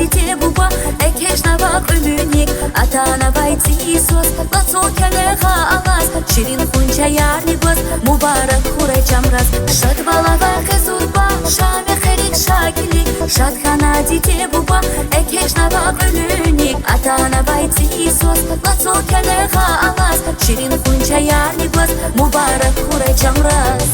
дите буба экеш навак өлүник атана байти сос лацо келеха алас ширин хунча ярни гоз мубарак хуре чамраз шад балава кезурба шаме херик шакили шадхана дите буба экеш навак өлүник атана байти сос лацо келеха алас ширин хунча ярни гоз мубарак хуре чамраз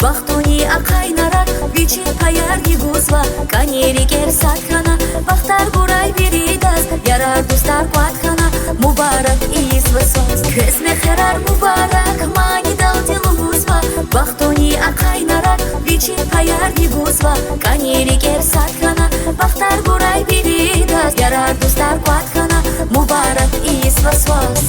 бахтуни акайнарак бичин паярги гузва канери кер садхана бахтар бурай биридас ярар дустар квадхана мубарак исвасос кесме херар мубарак мани далтил гузва бахтуни акайнарак бичин паярги гузва канери кер садхана бахтар бурай биридас ярар дустар квадхана мубарак исвасос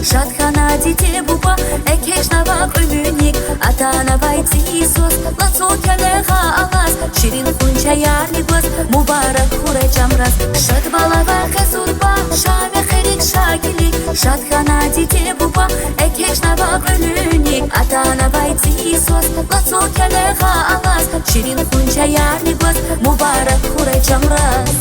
шадхана дите буба экеш навак өлүник атана байти сос лацо келеха алас ширин хунча ярни гоз мубарак хуре чамраз шад балава кезурба шаме херик шакили шадхана дите буба экеш навак өлүник атана байти сос лацо келеха алас ширин хунча ярни гоз мубарак хуре чамраз